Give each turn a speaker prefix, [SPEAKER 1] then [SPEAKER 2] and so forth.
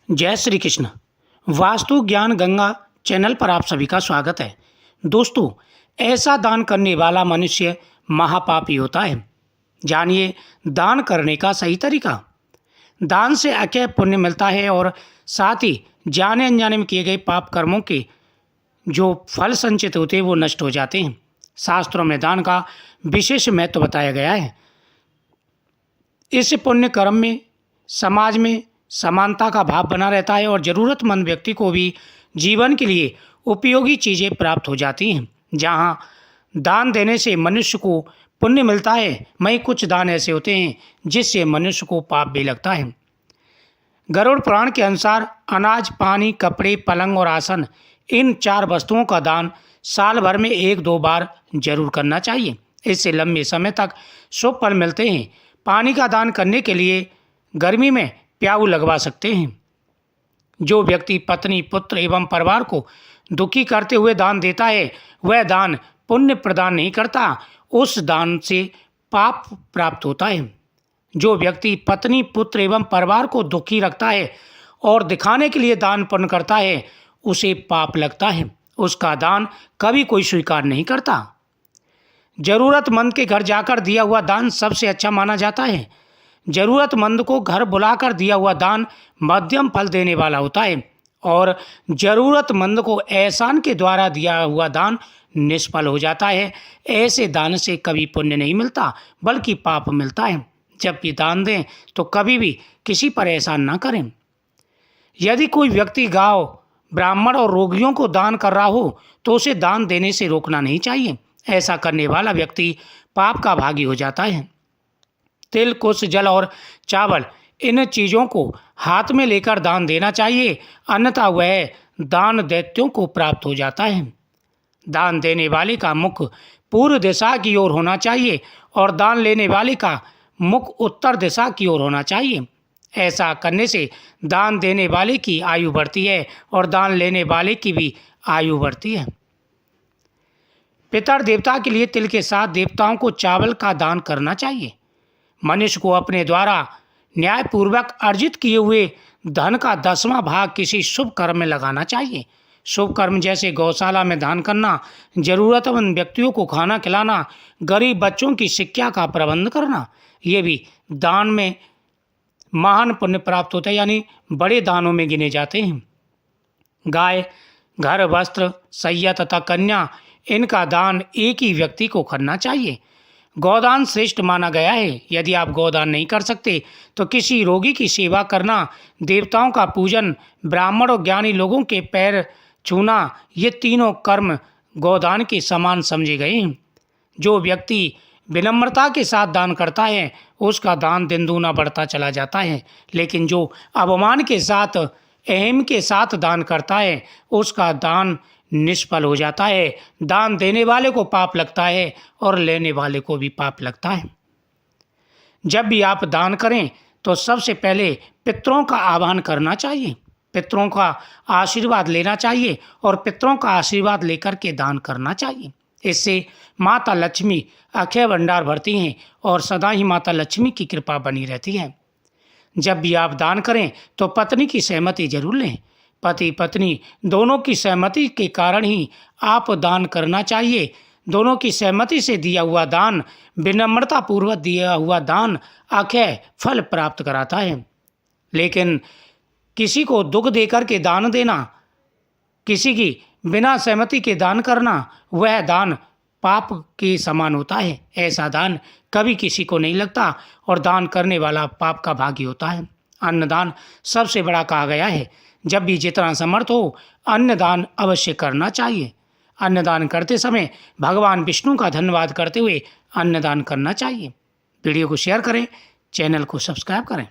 [SPEAKER 1] जय श्री कृष्ण। वास्तु ज्ञान गंगा चैनल पर आप सभी का स्वागत है। दोस्तों, ऐसा दान करने वाला मनुष्य महापापी होता है। जानिए दान करने का सही तरीका। दान से अक्षय पुण्य मिलता है और साथ ही जाने अनजाने में किए गए पाप कर्मों के जो फल संचित होते हैं वो नष्ट हो जाते हैं। शास्त्रों में दान का विशेष महत्व बताया गया है। इस पुण्य कर्म में समाज में समानता का भाव बना रहता है और ज़रूरतमंद व्यक्ति को भी जीवन के लिए उपयोगी चीज़ें प्राप्त हो जाती हैं। जहाँ दान देने से मनुष्य को पुण्य मिलता है, वहीं कुछ दान ऐसे होते हैं जिससे मनुष्य को पाप भी लगता है। गरुड़ पुराण के अनुसार अनाज, पानी, कपड़े, पलंग और आसन, इन 4 वस्तुओं का दान साल भर में 1-2 बार जरूर करना चाहिए। इससे लंबे समय तक शुभ फल मिलते हैं। पानी का दान करने के लिए गर्मी में प्याऊ लगवा सकते हैं। जो व्यक्ति पत्नी, पुत्र एवं परिवार को दुखी करते हुए दान देता है, वह दान पुण्य प्रदान नहीं करता, उस दान से पाप प्राप्त होता है। जो व्यक्ति पत्नी, पुत्र एवं परिवार को दुखी रखता है और दिखाने के लिए दान पुण्य करता है, उसे पाप लगता है। उसका दान कभी कोई स्वीकार नहीं करता। जरूरतमंद के घर जाकर दिया हुआ दान सबसे अच्छा माना जाता है। जरूरतमंद को घर बुलाकर दिया हुआ दान मध्यम फल देने वाला होता है और जरूरतमंद को एहसान के द्वारा दिया हुआ दान निष्फल हो जाता है। ऐसे दान से कभी पुण्य नहीं मिलता बल्कि पाप मिलता है। जब भी दान दें तो कभी भी किसी पर एहसान ना करें। यदि कोई व्यक्ति गांव, ब्राह्मण और रोगियों को दान कर रहा हो तो उसे दान देने से रोकना नहीं चाहिए। ऐसा करने वाला व्यक्ति पाप का भागी हो जाता है। तिल, कुश, जल और चावल, इन चीज़ों को हाथ में लेकर दान देना चाहिए, अन्यथा वह दान दैत्यों को प्राप्त हो जाता है। दान देने वाले का मुख पूर्व दिशा की ओर होना चाहिए और दान लेने वाले का मुख उत्तर दिशा की ओर होना चाहिए। ऐसा करने से दान देने वाले की आयु बढ़ती है और दान लेने वाले की भी आयु बढ़ती है। पितर देवता के लिए तिल के साथ देवताओं को चावल का दान करना चाहिए। मनुष्य को अपने द्वारा न्यायपूर्वक अर्जित किए हुए धन का 10वां भाग किसी शुभ कर्म में लगाना चाहिए। शुभ कर्म जैसे गौशाला में दान करना, जरूरतमंद व्यक्तियों को खाना खिलाना, गरीब बच्चों की शिक्षा का प्रबंध करना, ये भी दान में महान पुण्य प्राप्त होता है, यानी बड़े दानों में गिने जाते हैं। गाय, घर, वस्त्र, सैया तथा कन्या, इनका दान एक ही व्यक्ति को करना चाहिए। गौदान श्रेष्ठ माना गया है। यदि आप गौदान नहीं कर सकते तो किसी रोगी की सेवा करना, देवताओं का पूजन, ब्राह्मण और ज्ञानी लोगों के पैर छूना, ये तीनों कर्म गौदान के समान समझे गए हैं। जो व्यक्ति विनम्रता के साथ दान करता है उसका दान दिन दूना बढ़ता चला जाता है, लेकिन जो अवमान के साथ, अहम के साथ दान करता है उसका दान निष्फल हो जाता है। दान देने वाले को पाप लगता है और लेने वाले को भी पाप लगता है। जब भी आप दान करें तो सबसे पहले पितरों का आह्वान करना चाहिए, पितरों का आशीर्वाद लेना चाहिए और पितरों का आशीर्वाद लेकर के दान करना चाहिए। इससे माता लक्ष्मी अक्षय भंडार भरती हैं और सदा ही माता लक्ष्मी की कृपा बनी रहती है। जब भी आप दान करें तो पत्नी की सहमति जरूर लें। पति पत्नी दोनों की सहमति के कारण ही आप दान करना चाहिए। दोनों की सहमति से दिया हुआ दान, विनम्रता पूर्वक दिया हुआ दान अक्षय फल प्राप्त कराता है। लेकिन किसी को दुख देकर के दान देना, किसी की बिना सहमति के दान करना, वह दान पाप के समान होता है। ऐसा दान कभी किसी को नहीं लगता और दान करने वाला पाप का भागी होता है। अन्नदान सबसे बड़ा कहा गया है। जब भी जितना समर्थ हो अन्नदान अवश्य करना चाहिए। अन्नदान करते समय भगवान विष्णु का धन्यवाद करते हुए अन्नदान करना चाहिए। वीडियो को शेयर करें, चैनल को सब्सक्राइब करें।